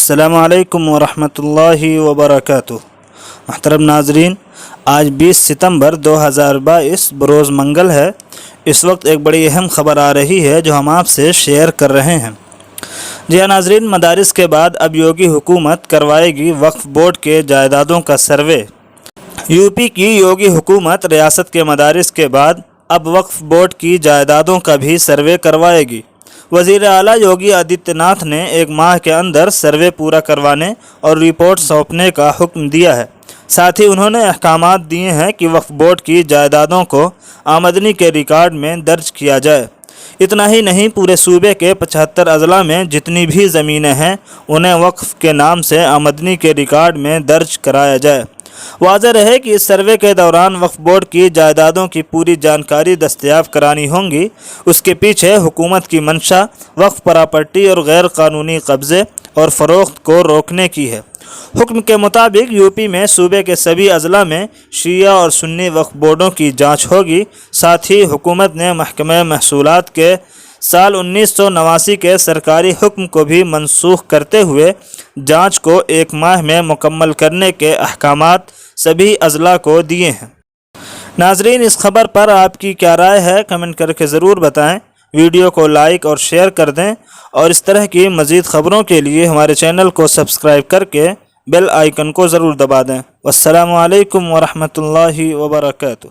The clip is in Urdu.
السلام علیکم ورحمۃ اللہ وبرکاتہ۔ محترم ناظرین، آج 20 ستمبر 2022 بروز منگل ہے۔ اس وقت ایک بڑی اہم خبر آ رہی ہے جو ہم آپ سے شیئر کر رہے ہیں۔ جی ہاں ناظرین، مدارس کے بعد اب یوگی حکومت کروائے گی وقف بورڈ کے جائیدادوں کا سروے۔ یو پی کی یوگی حکومت ریاست کے مدارس کے بعد اب وقف بورڈ کی جائیدادوں کا بھی سروے کروائے گی۔ وزیر اعلیٰ یوگی آدتیہ ناتھ نے 1 ماہ کے اندر سروے پورا کروانے اور رپورٹ سونپنے کا حکم دیا ہے۔ ساتھ ہی انہوں نے احکامات دیے ہیں کہ وقف بورڈ کی جائیدادوں کو آمدنی کے ریکارڈ میں درج کیا جائے۔ اتنا ہی نہیں، پورے صوبے کے 75 اضلاع میں جتنی بھی زمینیں ہیں انہیں وقف کے نام سے آمدنی کے ریکارڈ میں درج کرایا جائے۔ واضح رہے کہ اس سروے کے دوران وقف بورڈ کی جائیدادوں کی پوری جانکاری دستیاب کرانی ہوگی۔ اس کے پیچھے حکومت کی منشا وقف پراپرٹی اور غیر قانونی قبضے اور فروخت کو روکنے کی ہے۔ حکم کے مطابق یو پی میں صوبے کے سبھی اضلاع میں شیعہ اور سنی وقف بورڈوں کی جانچ ہوگی۔ ساتھ ہی حکومت نے محکمہ محصولات کے سال 1989 کے سرکاری حکم کو بھی منسوخ کرتے ہوئے جانچ کو 1 ماہ میں مکمل کرنے کے احکامات سبھی اضلاع کو دیے ہیں۔ ناظرین، اس خبر پر آپ کی کیا رائے ہے؟ کمنٹ کر کے ضرور بتائیں۔ ویڈیو کو لائک اور شیئر کر دیں، اور اس طرح کی مزید خبروں کے لیے ہمارے چینل کو سبسکرائب کر کے بیل آئیکن کو ضرور دبا دیں۔ والسلام علیکم ورحمۃ اللہ وبرکاتہ۔